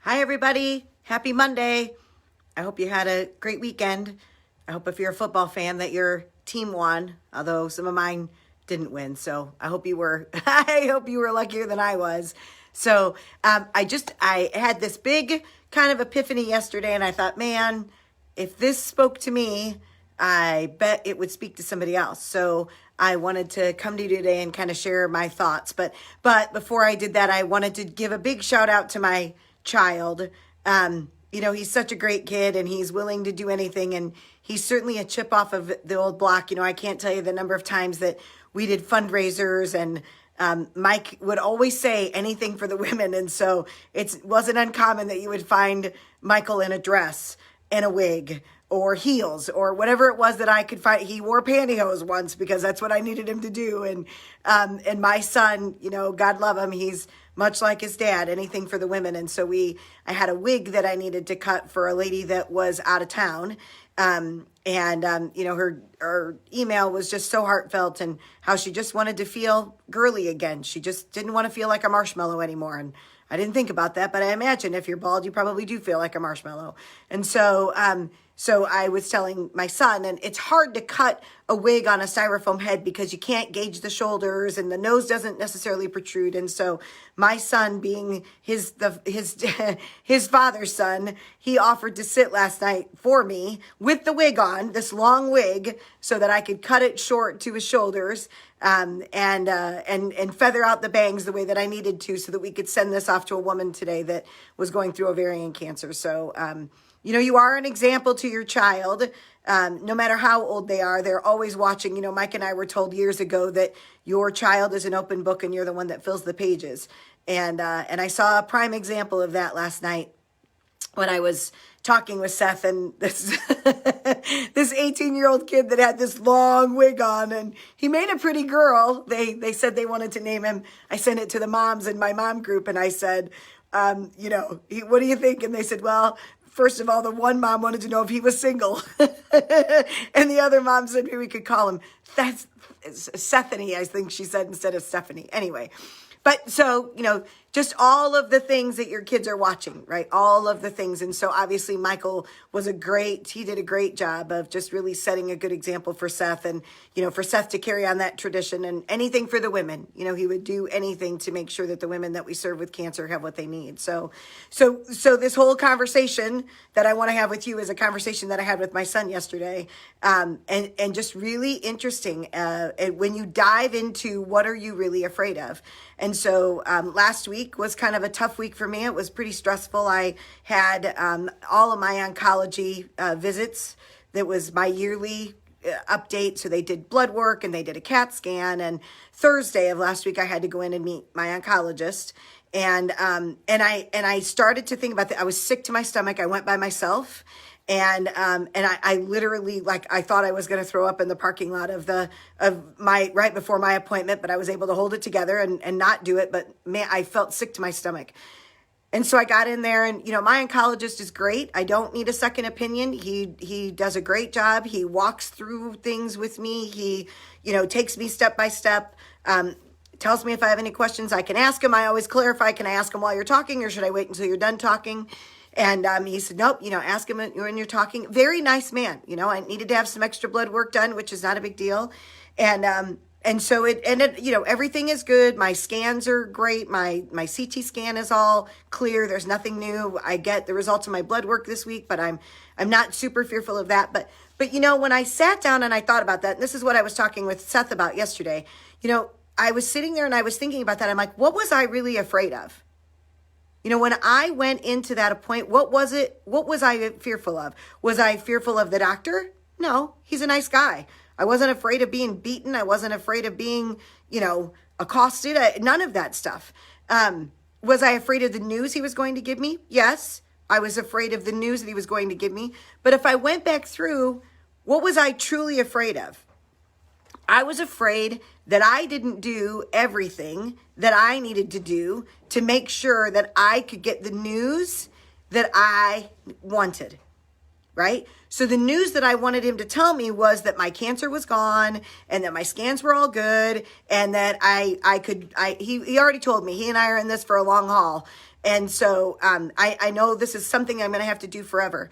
Hi, everybody. Happy Monday. I hope you had a great weekend. I hope if you're a football fan that your team won, although some of mine didn't win. So I hope you were, I hope you were luckier than I was. So I had this big kind of epiphany yesterday and I thought, man, if this spoke to me, I bet it would speak to somebody else. So I wanted to come to you today and kind of share my thoughts. But before I did that, I wanted to give a big shout out to my child. He's such a great kid and he's willing to do anything. And he's certainly a chip off of the old block. I can't tell you the number of times that we did fundraisers and Mike would always say anything for the women. And so it wasn't uncommon that you would find Michael in a dress and a wig or heels or whatever it was that I could find. He wore pantyhose once because that's what I needed him to do. And my son, God love him, he's much like his dad, anything for the women. And so I had a wig that I needed to cut for a lady that was out of town. Her email was just so heartfelt and how she just wanted to feel girly again. She just didn't want to feel like a marshmallow anymore. And I didn't think about that, but I imagine if you're bald, you probably do feel like a marshmallow. And so I was telling my son, and it's hard to cut a wig on a styrofoam head because you can't gauge the shoulders and the nose doesn't necessarily protrude. And so my son, being his father's son, he offered to sit last night for me with the wig on, this long wig, so that I could cut it short to his shoulders, and feather out the bangs the way that I needed to, so that we could send this off to a woman today that was going through ovarian cancer. So, you are an example to your child. No matter how old they are, they're always watching. Mike and I were told years ago that your child is an open book and you're the one that fills the pages. And I saw a prime example of that last night when I was talking with Seth and this 18-year-old kid that had this long wig on, and he made a pretty girl. They said they wanted to name him. I sent it to the moms in my mom group and I said, what do you think? And they said, well, first of all, the one mom wanted to know if he was single. And the other mom said maybe we could call him Sethany, I think she said, instead of Stephanie. Anyway, but so, just all of the things that your kids are watching, right? All of the things. And so obviously Michael he did a great job of just really setting a good example for Seth and, for Seth to carry on that tradition and anything for the women. He would do anything to make sure that the women that we serve with cancer have what they need. So this whole conversation that I want to have with you is a conversation that I had with my son yesterday. And just really interesting when you dive into what are you really afraid of? And so last week was kind of a tough week for me. It was pretty stressful. I had all of my oncology visits. That was my yearly update. So they did blood work and they did a CAT scan. And Thursday of last week, I had to go in and meet my oncologist. And I started to think about that. I was sick to my stomach. I went by myself. And I literally, I thought I was going to throw up in the parking lot right before my appointment, but I was able to hold it together and not do it. But man, I felt sick to my stomach. And so I got in there and, my oncologist is great. I don't need a second opinion. He does a great job. He walks through things with me. He, takes me step by step, tells me if I have any questions, I can ask him. I always clarify, can I ask him while you're talking or should I wait until you're done talking? And he said, nope, ask him when you're talking. Very nice man. I needed to have some extra blood work done, which is not a big deal. And so it ended, everything is good. My scans are great. My CT scan is all clear. There's nothing new. I get the results of my blood work this week, but I'm not super fearful of that. But when I sat down and I thought about that, and this is what I was talking with Seth about yesterday, I was sitting there and I was thinking about that. I'm like, what was I really afraid of? When I went into that appointment, what was it? What was I fearful of? Was I fearful of the doctor? No, he's a nice guy. I wasn't afraid of being beaten. I wasn't afraid of being, accosted. None of that stuff. Was I afraid of the news he was going to give me? Yes, I was afraid of the news that he was going to give me. But if I went back through, what was I truly afraid of? I was afraid that I didn't do everything that I needed to do to make sure that I could get the news that I wanted, right? So the news that I wanted him to tell me was that my cancer was gone and that my scans were all good and that he already told me, he and I are in this for a long haul. And so I know this is something I'm going to have to do forever.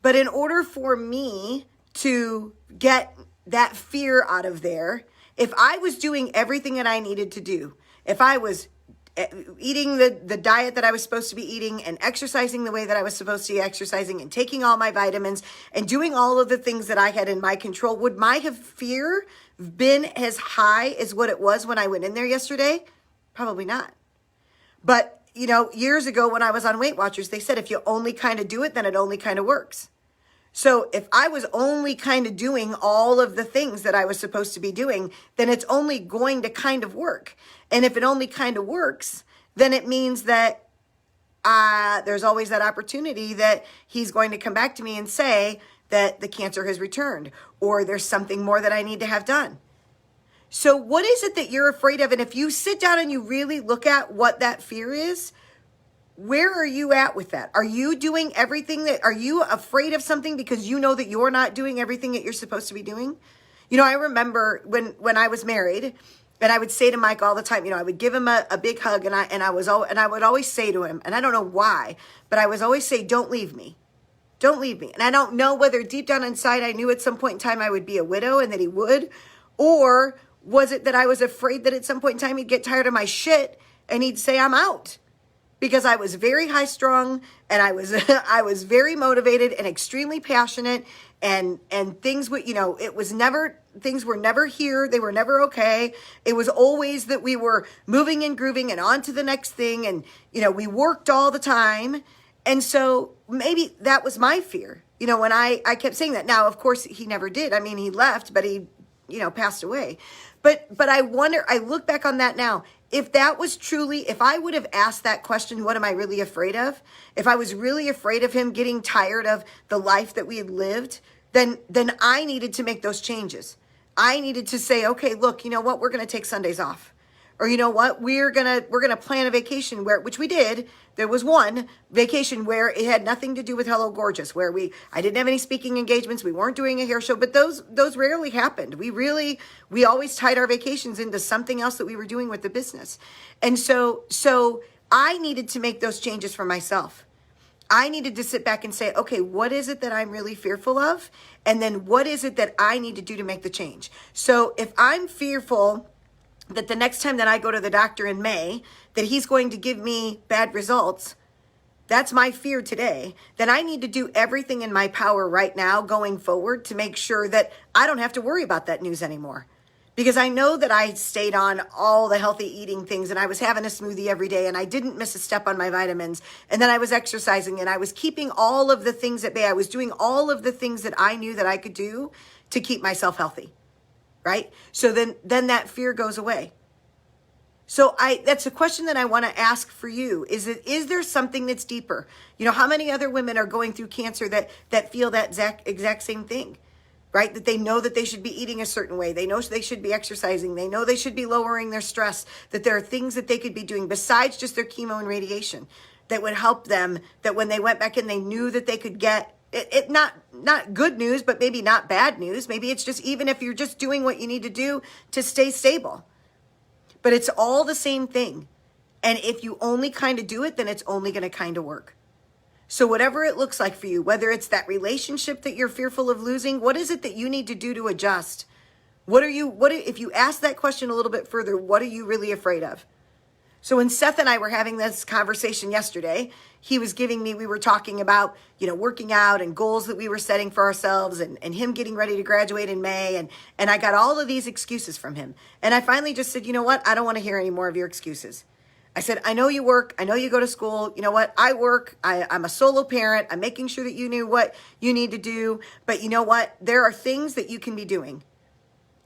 But in order for me to get that fear out of there, if I was doing everything that I needed to do, if I was eating the diet that I was supposed to be eating and exercising the way that I was supposed to be exercising and taking all my vitamins and doing all of the things that I had in my control, would my fear been as high as what it was when I went in there yesterday? Probably not. But, years ago when I was on Weight Watchers, they said if you only kind of do it, then it only kind of works. So if I was only kind of doing all of the things that I was supposed to be doing, then it's only going to kind of work. And if it only kind of works, then it means that there's always that opportunity that he's going to come back to me and say that the cancer has returned, or there's something more that I need to have done. So what is it that you're afraid of? And if you sit down and you really look at what that fear is, where are you at with that? Are you doing everything are you afraid of something because you know that you're not doing everything that you're supposed to be doing? I remember when I was married, and I would say to Mike all the time, I would give him a big hug, and I would always say to him, and I don't know why, but I was always say, don't leave me. Don't leave me. And I don't know whether deep down inside I knew at some point in time I would be a widow and that he would, or was it that I was afraid that at some point in time he'd get tired of my shit and he'd say, I'm out. Because I was very high strung, and I was very motivated and extremely passionate, and things would, it was never, things were never here. They were never okay. It was always that we were moving and grooving and on to the next thing. And, we worked all the time. And so maybe that was my fear, when I kept saying that. Now, of course, he never did. I mean, he left, but he, passed away. But I wonder, I look back on that now. If that was truly, if I would have asked that question, what am I really afraid of? If I was really afraid of him getting tired of the life that we had lived, then I needed to make those changes. I needed to say, okay, look, you know what? We're going to take Sundays off. Or you know what? We're going to plan a vacation which we did. There was one vacation where it had nothing to do with Hello Gorgeous, where I didn't have any speaking engagements. We weren't doing a hair show, but those rarely happened. We always tied our vacations into something else that we were doing with the business. And so I needed to make those changes for myself. I needed to sit back and say, okay, what is it that I'm really fearful of? And then what is it that I need to do to make the change? So if I'm fearful that the next time that I go to the doctor in May, that he's going to give me bad results, that's my fear today, then I need to do everything in my power right now going forward to make sure that I don't have to worry about that news anymore. Because I know that I stayed on all the healthy eating things, and I was having a smoothie every day, and I didn't miss a step on my vitamins, and then I was exercising, and I was keeping all of the things at bay. I was doing all of the things that I knew that I could do to keep myself healthy. Right? So then that fear goes away. So that's a question that I want to ask for you. Is there something that's deeper? How many other women are going through cancer that feel that exact same thing, right? That they know that they should be eating a certain way. They know they should be exercising. They know they should be lowering their stress, that there are things that they could be doing besides just their chemo and radiation that would help them, that when they went back in, they knew that they could get it not good news, but maybe not bad news. Maybe it's just, even if you're just doing what you need to do to stay stable, but it's all the same thing. And if you only kind of do it, then it's only going to kind of work. So whatever it looks like for you, whether it's that relationship that you're fearful of losing, what is it that you need to do to adjust? If you ask that question a little bit further, what are you really afraid of? So when Seth and I were having this conversation yesterday, we were talking about, working out and goals that we were setting for ourselves, and him getting ready to graduate in May. And I got all of these excuses from him. And I finally just said, you know what? I don't want to hear any more of your excuses. I said, I know you work. I know you go to school. You know what? I work. I'm a solo parent. I'm making sure that you knew what you need to do. But you know what? There are things that you can be doing.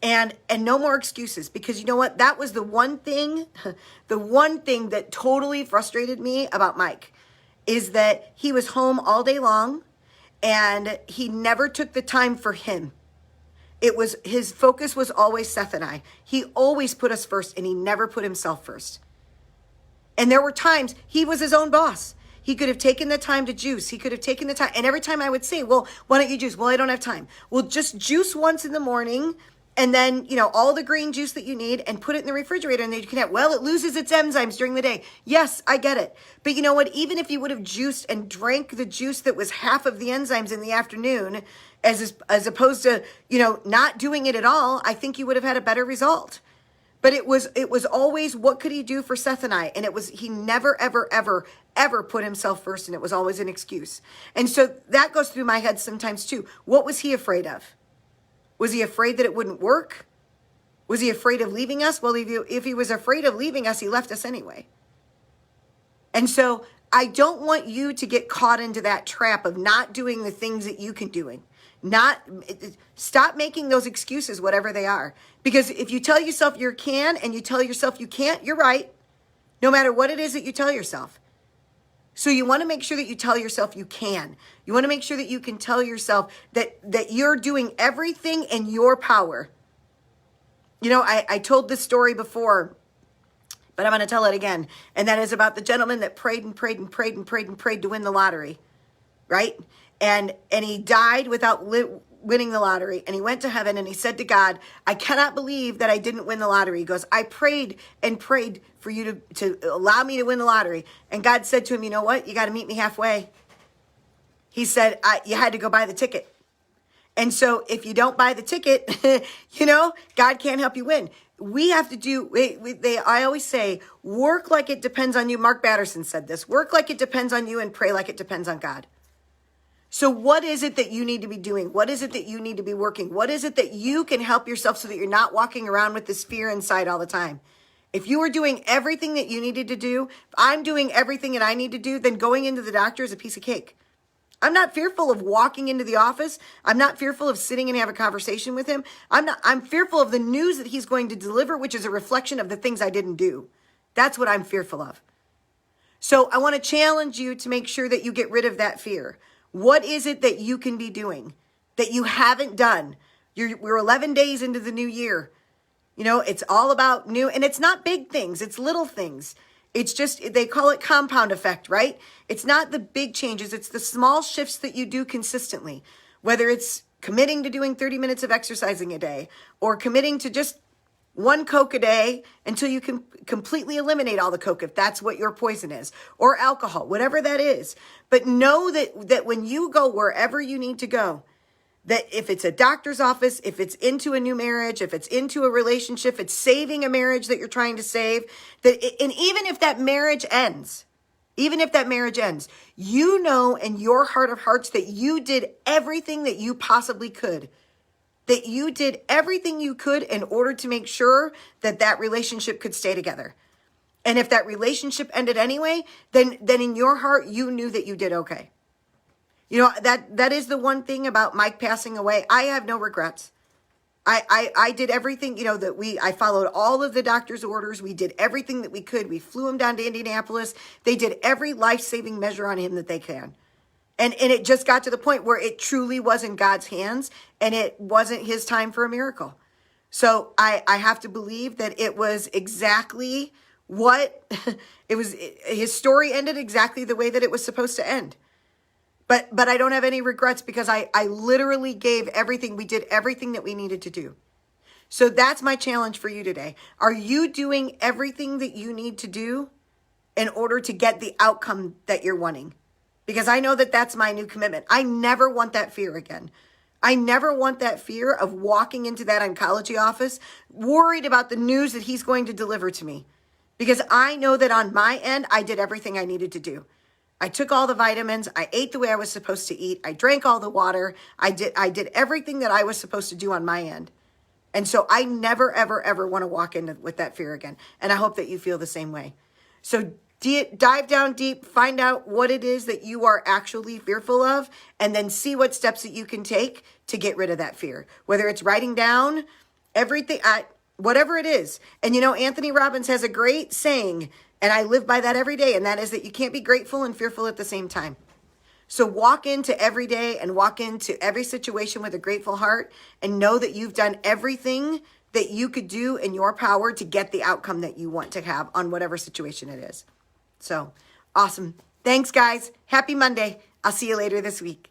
And no more excuses, because you know what? That was the one thing that totally frustrated me about Mike, is that he was home all day long and he never took the time for him. His focus was always Seth and I. He always put us first, and he never put himself first. And there were times he was his own boss. He could have taken the time to juice. He could have taken the time. And every time I would say, well, why don't you juice? Well, I don't have time. Well, just juice once in the morning and then, all the green juice that you need and put it in the refrigerator and then you can have, well, it loses its enzymes during the day. Yes, I get it. But you know what? Even if you would have juiced and drank the juice that was half of the enzymes in the afternoon, as opposed to, not doing it at all, I think you would have had a better result. But it was always, what could he do for Seth and I? And he never, ever, ever, ever put himself first. And it was always an excuse. And so that goes through my head sometimes too. What was he afraid of? Was he afraid that it wouldn't work? Was he afraid of leaving us? Well, if he was afraid of leaving us, he left us anyway. And so I don't want you to get caught into that trap of not doing the things that you can do. Stop making those excuses, whatever they are. Because if you tell yourself you can and you tell yourself you can't, you're right. No matter what it is that you tell yourself. So you want to make sure that you tell yourself you can. You want to make sure that you can tell yourself that you're doing everything in your power. I told this story before, but I'm going to tell it again. And that is about the gentleman that prayed and prayed and prayed and prayed and prayed to win the lottery, right? And he died without winning the lottery. And he went to heaven and he said to God, I cannot believe that I didn't win the lottery. He goes, I prayed and prayed for you to allow me to win the lottery. And God said to him, you know what? You got to meet me halfway. He said, you had to go buy the ticket. And so if you don't buy the ticket, God can't help you win. We have to do, I always say, work like it depends on you. Mark Batterson said this, work like it depends on you and pray like it depends on God. So what is it that you need to be doing? What is it that you need to be working? What is it that you can help yourself so that you're not walking around with this fear inside all the time? If you were doing everything that you needed to do, if I'm doing everything that I need to do, then going into the doctor is a piece of cake. I'm not fearful of walking into the office. I'm not fearful of sitting and have a conversation with him. I'm fearful of the news that he's going to deliver, which is a reflection of the things I didn't do. That's what I'm fearful of. So I want to challenge you to make sure that you get rid of that fear. What is it that you can be doing that you haven't done? We're 11 days into the new year. It's all about new, and it's not big things. It's little things. It's just, they call it compound effect, right? It's not the big changes. It's the small shifts that you do consistently, whether it's committing to doing 30 minutes of exercising a day or committing to just one Coke a day until you can completely eliminate all the Coke, if that's what your poison is, or alcohol, whatever that is. But know that when you go wherever you need to go, that if it's a doctor's office, if it's into a new marriage, if it's into a relationship, it's saving a marriage that you're trying to save, and even if that marriage ends, you know in your heart of hearts that you did everything that you possibly could. That you did everything you could in order to make sure that relationship could stay together. And if that relationship ended anyway, then in your heart, you knew that you did okay. That is the one thing about Mike passing away. I have no regrets. I did everything, I followed all of the doctor's orders. We did everything that we could. We flew him down to Indianapolis. They did every life-saving measure on him that they can. And it just got to the point where it truly was in God's hands and it wasn't his time for a miracle. So I have to believe that it was exactly what it was. His story ended exactly the way that it was supposed to end. But I don't have any regrets because I literally gave everything. We did everything that we needed to do. So that's my challenge for you today. Are you doing everything that you need to do in order to get the outcome that you're wanting? Because I know that that's my new commitment. I never want that fear again. I never want that fear of walking into that oncology office worried about the news that he's going to deliver to me. Because I know that on my end, I did everything I needed to do. I took all the vitamins. I ate the way I was supposed to eat. I drank all the water. I did everything that I was supposed to do on my end. And so I never, ever, ever want to walk in with that fear again. And I hope that you feel the same way. So dive down deep, find out what it is that you are actually fearful of, and then see what steps that you can take to get rid of that fear. Whether it's writing down everything, whatever it is. And Anthony Robbins has a great saying, and I live by that every day, and that is that you can't be grateful and fearful at the same time. So walk into every day and walk into every situation with a grateful heart and know that you've done everything that you could do in your power to get the outcome that you want to have on whatever situation it is. So awesome. Thanks, guys. Happy Monday. I'll see you later this week.